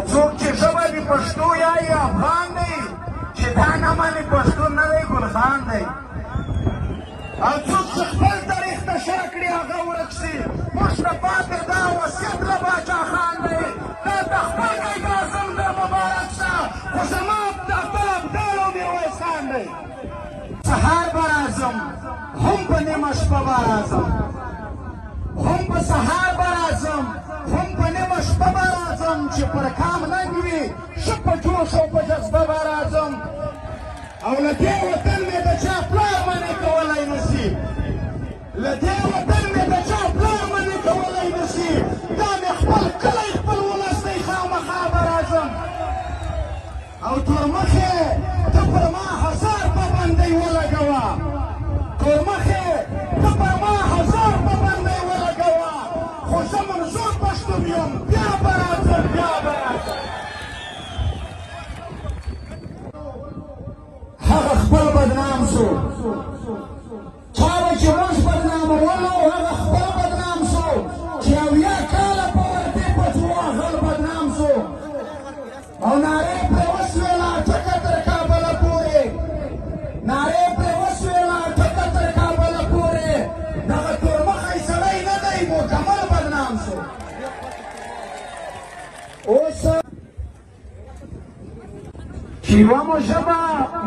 څوک چې ژبه دې پښتو یایي افغان دی چې دا نه مني پښتون نه دی ګلخان دی او څوک چې خپل تاریخ ته شا کړي هغه ورک شي موږ ته پاتې دا وصیت له باچا خان دی دا د خپل قاید اعظم د مبارک شه خو زما د خپل ابدالو میرویس خان دی سهار به راځم هم په نیمه شپه به راځم هم په سهار به راځم هم په نیمه شپه به راځم چې پر کام ننګ وي ښه په جوش او په جذبه به راځم او له دې وطن مې د چا پلار منې کولی نشي له دې وطن مې د چا پلار منې کولی نشي دا مې خپل کلی خپل ولس دی خامخا به راځم او تورمخې ته پر ما هزار پابندۍ ولګوه تورمخې ته پر ما هزار پابندۍ ولګوه خو زه منظور پښتون یم بیا به راځم بیا به راځم هغه خپل بدنام شو چا به چې موږ بدنامولو هغه خپل بدنام شو چې اویا کاله په وردۍ په جواهر بدنام شو او نارې پرې وشوېله ټکه تر کابله پورې نارې پرې وشوېله ټکه تر کابله پورې دغه تورمخی سړی نه دی مکمل بدنام شو اوس چې یوه مو ژبه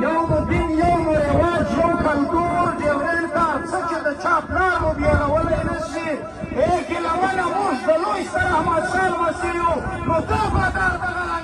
یو مو دین یو مو رواج یو کلتور ډیورنډ دا څه چې د چا پلار مو بېلولی نه شي ای ګیلونه موږ د لوی سر احمدشاه لمسي یو نو دا به دغه